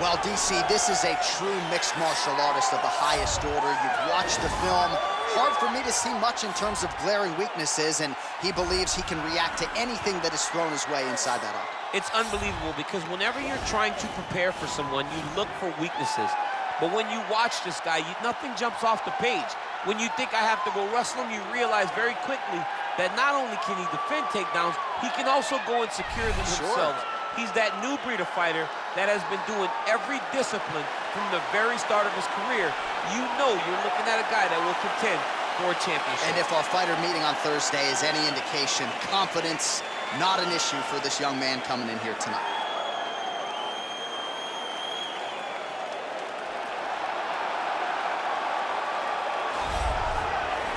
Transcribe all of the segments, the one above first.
Well, DC, this is a true mixed martial artist of the highest order. You've watched the film. Hard for me to see much in terms of glaring weaknesses, and he believes he can react to anything that is thrown his way inside that octagon. It's unbelievable because whenever you're trying to prepare for someone, you look for weaknesses. But when you watch this guy, nothing jumps off the page. When you think I have to go wrestle him, you realize very quickly that not only can he defend takedowns, he can also go and secure them himself. He's that new breed of fighter that has been doing every discipline from the very start of his career. You know you're looking at a guy that will contend for a championship. And if our fighter meeting on Thursday is any indication, confidence, not an issue for this young man coming in here tonight.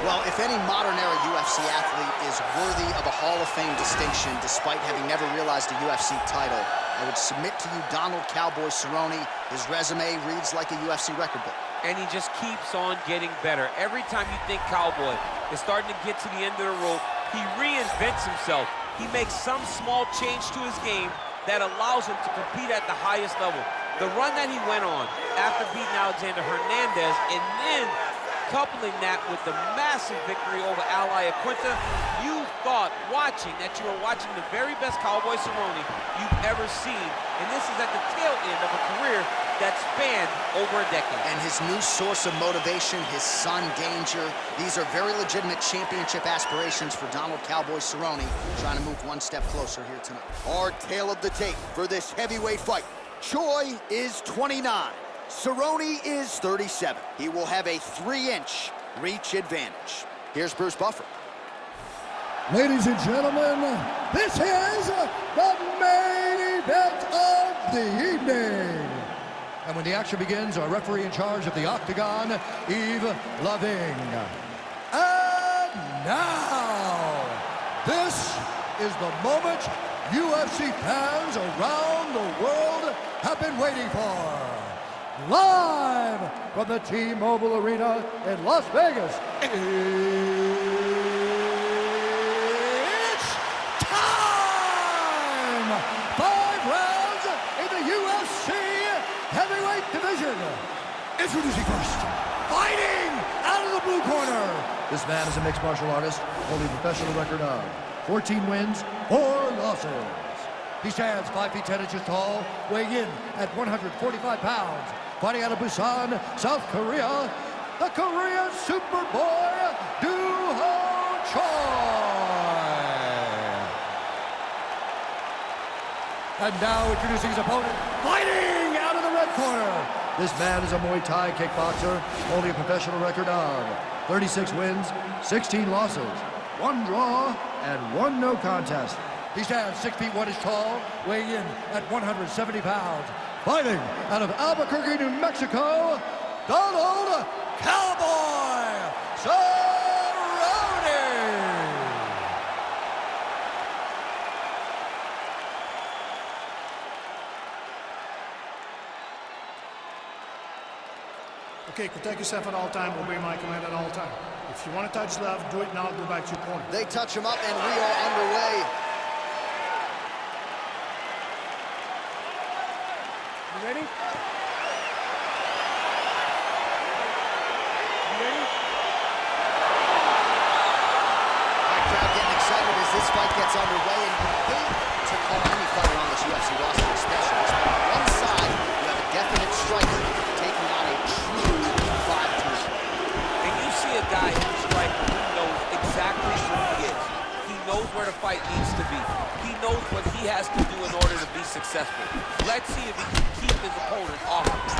Well, if any modern-era UFC athlete is worthy of a Hall of Fame distinction, despite having never realized a UFC title, I would submit to you Donald Cowboy Cerrone. His resume reads like a UFC record book. And he just keeps on getting better. Every time you think Cowboy is starting to get to the end of the rope, he reinvents himself. He makes some small change to his game that allows him to compete at the highest level. The run that he went on after beating Alexander Hernandez and then coupling that with the massive victory over Al Iaquinta, you thought watching that you were watching the very best Cowboy Cerrone you've ever seen. And this is at the tail end of a career that spanned over a decade. And his new source of motivation, his son Danger, these are very legitimate championship aspirations for Donald Cowboy Cerrone, trying to move one step closer here tonight. Our tale of the tape for this heavyweight fight. Choi is 29. Cerrone is 37. He will have a 3-inch reach advantage. Here's Bruce Buffer. Ladies and gentlemen, this is the main event of the evening. And when the action begins, our referee in charge of the Octagon, Yves Loving. And now, this is the moment UFC fans around the world have been waiting for. Live from the T-Mobile Arena in Las Vegas, it's time! 5 rounds in the UFC heavyweight division. Introducing first, fighting out of the blue corner. This man is a mixed martial artist, holding a professional record of 14 wins, 4 losses. He stands 5 feet 10 inches tall, weighing in at 145 pounds. Fighting out of Busan, South Korea, the Korean Superboy, Do-Ho Choi. And now introducing his opponent, fighting out of the red corner. This man is a Muay Thai kickboxer, holding a professional record of 36 wins, 16 losses, 1 draw, and 1 no contest. He stands 6 feet 1 inch tall, weighing in at 170 pounds. Fighting out of Albuquerque, New Mexico, Donald Cowboy Cerrone. Okay, protect yourself at all time, obey my command at all time. If you want to touch left, do it now, go back to your corner. They touch him up and we are underway. You ready? This fight gets underway, and you hate to call any fighter on this UFC roster a specialist. But on one side, you have a definite striker taking on a true 5-2. And you see a guy who's striker who knows exactly who he is. He knows where the fight needs to be. He knows what he has to do in order to be successful. Let's see if he can keep his opponent off of him.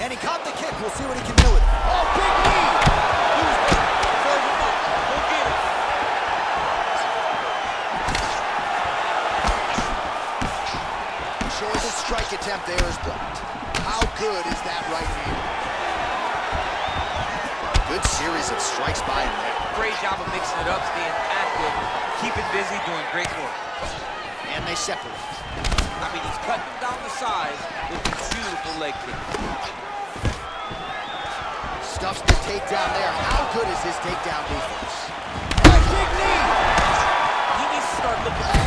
And he caught the kick. We'll see what he can do with it. Oh, big knee! Serve him up. Go get it. The strike attempt there is blocked. How good is that right hand? Good series of strikes by him there. Great job of mixing it up, staying active, keeping busy, doing great work. And they separate. I mean, he's cutting him down the sides with these beautiful leg kicks. Stuffs the takedown there. How good is his takedown defense? And a big knee! He needs to start looking at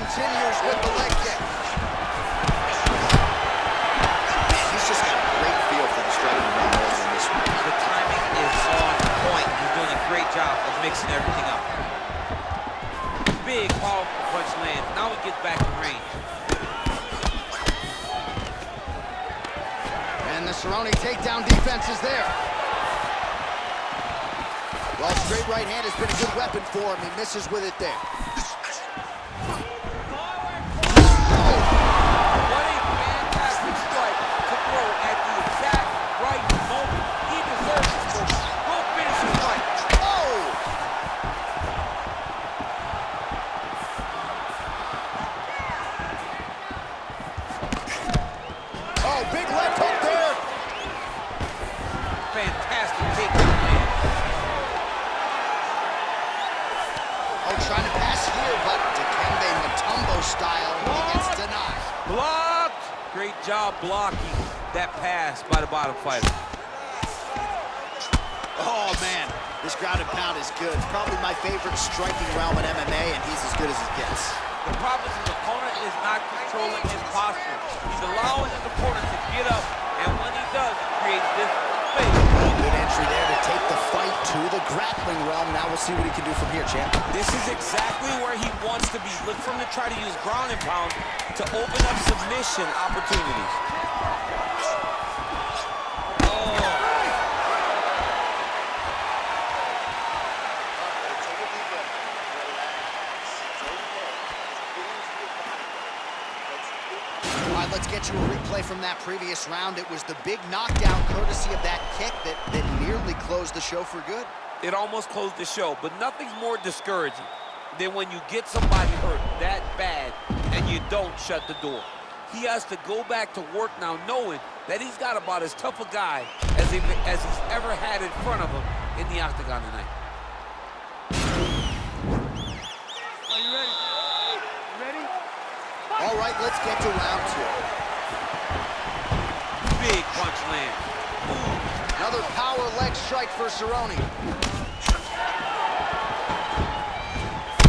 continues with the leg kick. He's just got a great feel for the striking realm in this one. The timing is on point. He's doing a great job of mixing everything up. Big, powerful punch land. Now he gets back in range. And the Cerrone takedown defense is there. Well, straight right hand has been a good weapon for him. He misses with it there. What a fantastic strike to throw at the exact right moment. He deserves this moment. Go finish his fight. Oh! Oh, big left hook there. Fantastic takedown, man. Oh, trying to pass here, but Dikembe Mutombo style, he gets denied. Blocked. Great job blocking that pass by the bottom fighter. Oh, man, this ground and pound is good. It's probably my favorite striking realm in MMA, and he's as good as it gets. The problem is his opponent is not controlling his posture. He's allowing his opponent to get up, and when he does, it creates this space. Good entry there to take the fight to the grappling realm. Now we'll see what he can do from here, champ. This is exactly where he wants to be. Look for him to try to use ground and pound to open up submission opportunities. All right, let's get you a replay from that previous round. It was the big knockdown courtesy of that kick that nearly closed the show for good. It almost closed the show, but nothing's more discouraging than when you get somebody hurt that bad and you don't shut the door. He has to go back to work now knowing that he's got about as tough a guy as he's ever had in front of him in the octagon tonight. Are you ready? Ready? All right, let's get to round two. Big punch land. Another power leg strike for Cerrone.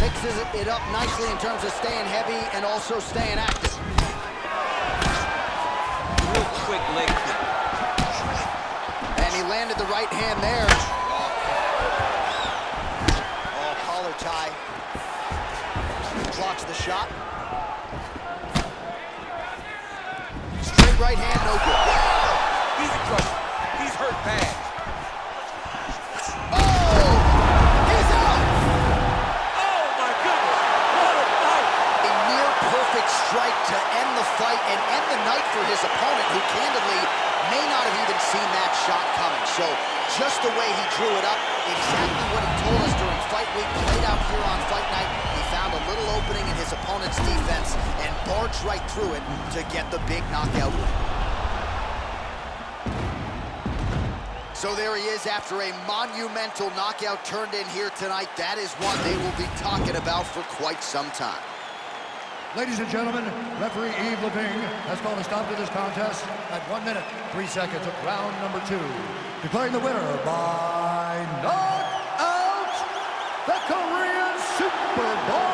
Mixes it up nicely in terms of staying heavy and also staying active. Real quick leg kick. And he landed the right hand there. Oh, collar tie. Blocks the shot. Straight right hand, no good. He's a crusher. He's hurt bad. Oh! He's out! Oh my goodness! What a fight! A near perfect strike to end the fight and end the night for his opponent, who candidly may not have even seen that shot coming. So just the way he drew it up, exactly what he told us during fight week, played out here on fight night. He found a little opening in his opponent's defense and barged right through it to get the big knockout win. So there he is after a monumental knockout turned in here tonight. That is one they will be talking about for quite some time. Ladies and gentlemen, referee Yves Levine has called a stop to this contest at 1 minute, 3 seconds of round number 2. Declaring the winner by knockout, the Korean Superboy,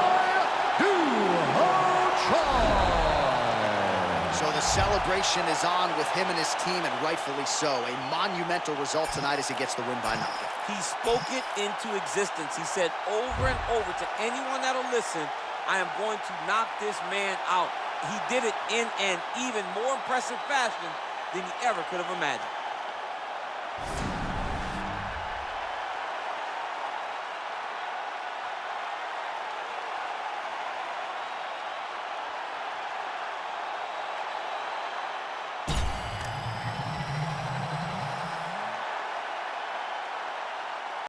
So the celebration is on with him and his team, and rightfully so. A monumental result tonight as he gets the win by knockout. He spoke it into existence. He said over and over to anyone that'll listen, I am going to knock this man out. He did it in an even more impressive fashion than he ever could have imagined.